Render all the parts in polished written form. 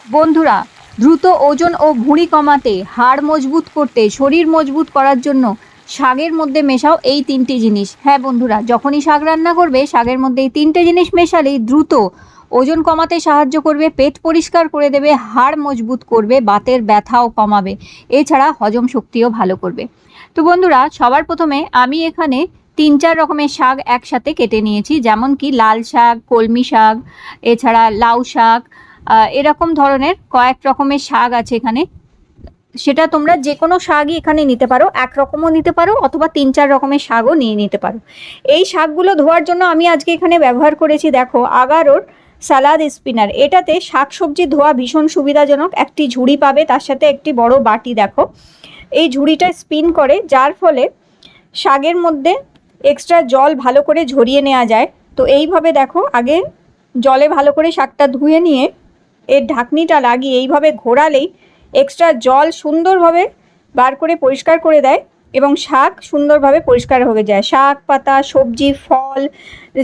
বন্ধুরা, দ্রুত ওজন ও ভুঁড়ি কমাতে, হাড় মজবুত করতে, শরীর মজবুত করার জন্য শাকের মধ্যে মেশাও এই তিনটি জিনিস। হ্যাঁ বন্ধুরা, যখনই শাক রান্না করবে শাকের মধ্যে এই তিনটে জিনিস মেশালেই দ্রুত ওজন কমাতে সাহায্য করবে, পেট পরিষ্কার করে দেবে, হাড় মজবুত করবে, বাতের ব্যথাও কমাবে, এছাড়া হজম শক্তিও ভালো করবে। তো বন্ধুরা, সবার প্রথমে আমি এখানে 3-4 রকমের শাক একসাথে কেটে নিয়েছি, যেমন কি লাল শাক, কলমি শাক, এছাড়া লাউ শাক, এরকম ধরনের কয়েক রকমের শাক আছে এখানে। সেটা তোমরা যে কোনো শাকই এখানে নিতে পারো, একরকমও নিতে পারো অথবা 3-4 রকমের শাকও নিয়ে নিতে পারো। এই শাকগুলো ধোয়ার জন্য আমি আজকে এখানে ব্যবহার করেছি দেখো আগারোর সালাদ স্পিনার। এটাতে শাক সবজি ধোয়া ভীষণ সুবিধাজনক। একটি ঝুড়ি পাবে, তার সাথে একটি বড় বাটি। দেখো এই ঝুড়িটা স্পিন করে, যার ফলে শাকের মধ্যে এক্সট্রা জল ভালো করে ঝরিয়ে নেওয়া যায়। তো এইভাবে দেখো আগে জলে ভালো করে শাকটা ধুয়ে নিয়ে এর ঢাকনিটা লাগিয়ে এইভাবে ঘোরালেই এক্সট্রা জল সুন্দরভাবে বার করে পরিষ্কার করে দেয় এবং শাক সুন্দরভাবে পরিষ্কার হয়ে যায়। শাক পাতা, সবজি, ফল,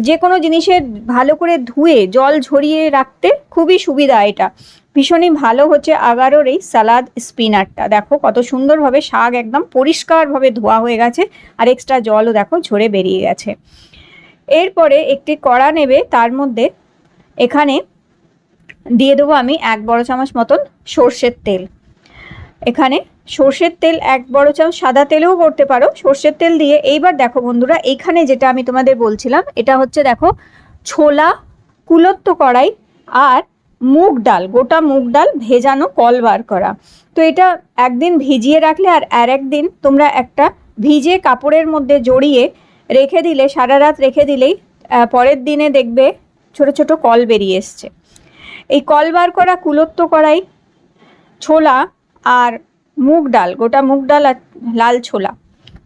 যে কোনো জিনিসের ভালো করে ধুয়ে জল ঝরিয়ে রাখতে খুবই সুবিধা। এটা ভীষণই ভালো হচ্ছে আগারোর এই সালাদ স্পিনারটা। দেখো কত সুন্দরভাবে শাক একদম পরিষ্কারভাবে ধোয়া হয়ে গেছে আর এক্সট্রা জলও দেখো ঝরে বেরিয়ে গেছে। এরপরে একটি কড়া নেবে, তার মধ্যে এখানে দিয়ে দেবো আমি 1 বড় চামচ মতন সর্ষের তেল। এখানে সর্ষের তেল 1 বড় চামচ, সাদা তেলেও করতে পারো। সর্ষের তেল দিয়ে এইবার দেখো বন্ধুরা, এইখানে যেটা আমি তোমাদের বলছিলাম এটা হচ্ছে দেখো ছোলা কুলত্ত কড়াই আর মুগ ডাল, গোটা মুগ ডাল ভেজানো কল বার করা। তো এটা একদিন ভিজিয়ে রাখলে আর একদিন তোমরা একটা ভিজে কাপড়ের মধ্যে জড়িয়ে রেখে দিলে, সারা রাত রেখে দিলেই পরের দিনে দেখবে ছোট ছোট কল বেরিয়ে এসছে। এই কল বার করা কুলত্ত কড়াই, ছোলা আর মুগ ডাল, গোটা মুগ ডাল আর লাল ছোলা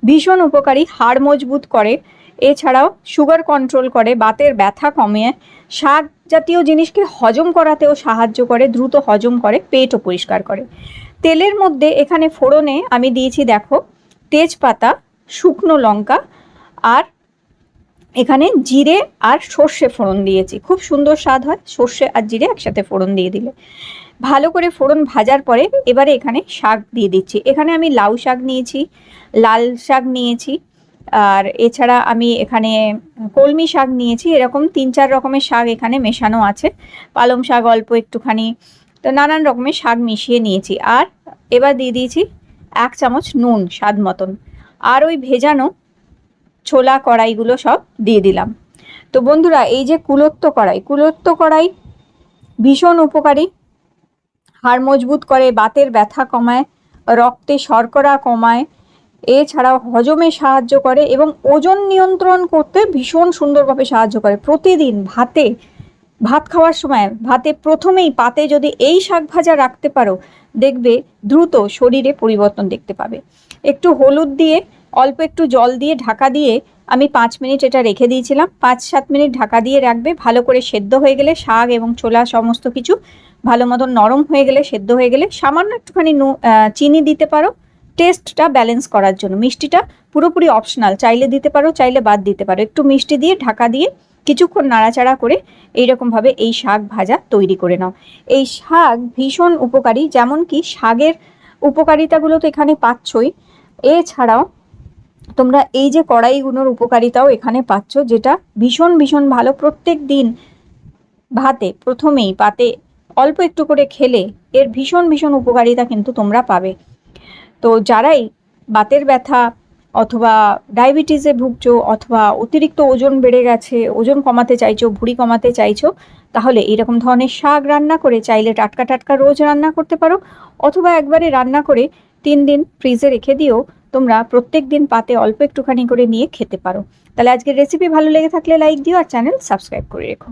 ভীষণ উপকারী, হাড় মজবুত করে, এছাড়াও সুগার কন্ট্রোল করে, বাতের ব্যথা কমিয়ে, শাক জাতীয় জিনিসকে হজম করাতেও সাহায্য করে, দ্রুত হজম করে, পেটও পরিষ্কার করে। তেলের মধ্যে এখানে ফোড়নে আমি দিয়েছি দেখো তেজপাতা, শুকনো লঙ্কা আর এখানে জিরে আর সর্ষে ফোড়ন দিয়েছি। খুব সুন্দর স্বাদ হয় সর্ষে আর জিরে একসাথে ফোড়ন দিয়ে দিলে। ভালো করে ফোড়ন ভাজার পরে এবারে এখানে শাক দিয়ে দিচ্ছি। এখানে আমি লাউ শাক নিয়েছি, লাল শাক নিয়েছি, আর এছাড়া আমি এখানে কলমি শাক নিয়েছি। এরকম 3-4 রকমের শাক এখানে মেশানো আছে, পালং শাক অল্প একটুখানি, তো নানান রকমের শাক মিশিয়ে নিয়েছি। আর এবার দিয়ে দিয়েছি 1 চামচ নুন স্বাদ মতন, আর ওই ভেজানো ছোলা কড়াইগুলো সব দিয়ে দিলাম। তো বন্ধুরা, এই যে কুলত্ত কড়াই ভীষণ উপকারী, হাড় মজবুত করে, বাতের ব্যথা কমায়, রক্তে শর্করা কমায়, এছাড়াও হজমে সাহায্য করে এবং ওজন নিয়ন্ত্রণ করতে ভীষণ সুন্দরভাবে সাহায্য করে। প্রতিদিন ভাত খাওয়ার সময় ভাতে প্রথমেই পাতে যদি এই শাক ভাজা রাখতে পারো, দেখবে দ্রুত শরীরে পরিবর্তন দেখতে পাবে। একটু হলুদ দিয়ে অল্প একটু জল দিয়ে ঢাকা দিয়ে আমি 5 মিনিট এটা রেখে দিয়েছিলাম। 5-7 মিনিট ঢাকা দিয়ে রাখবে। ভালো করে সেদ্ধ হয়ে গেলে, শাক এবং ছোলা সমস্ত কিছু ভালো মতন নরম হয়ে গেলে, সেদ্ধ হয়ে গেলে সামান্য একটুখানি চিনি দিতে পারো টেস্টটা ব্যালেন্স করার জন্য। মিষ্টিটা পুরোপুরি অপশনাল, চাইলে দিতে পারো, চাইলে বাদ দিতে পারো। একটু মিষ্টি দিয়ে ঢাকা দিয়ে কিছুক্ষণ নাড়াচাড়া করে এইরকমভাবে এই শাক ভাজা তৈরি করে নাও। এই শাক ভীষণ উপকারী, যেমন কি শাকের উপকারিতাগুলো তো এখানে পাচ্ছই, এছাড়াও তোমরা এই যে কড়াইগুলোর উপকারিতাও এখানে পাচ্ছ, যেটা ভীষণ ভীষণ ভালো। প্রত্যেক দিন ভাতে প্রথমেই পাতে অল্প একটু করে খেলে এর ভীষণ ভীষণ উপকারিতা কিন্তু তোমরা পাবে। তো যারাই বাতের ব্যথা অথবা ডায়াবেটিসে ভুগছো অথবা অতিরিক্ত ওজন বেড়ে গেছে, ওজন কমাতে চাইছো, ভুঁড়ি কমাতে চাইছো, তাহলে এরকম ধরনের শাক রান্না করে চাইলে টাটকা টাটকা রোজ রান্না করতে পারো, অথবা একবারে রান্না করে 3 দিন ফ্রিজে রেখে দিও তোমরা প্রত্যেক দিন পাতে অল্প একটুখানি করে নিয়ে খেতে পারো। তাহলে আজকের রেসিপি ভালো লেগে থাকলে লাইক দিও আর চ্যানেল সাবস্ক্রাইব করে রেখো।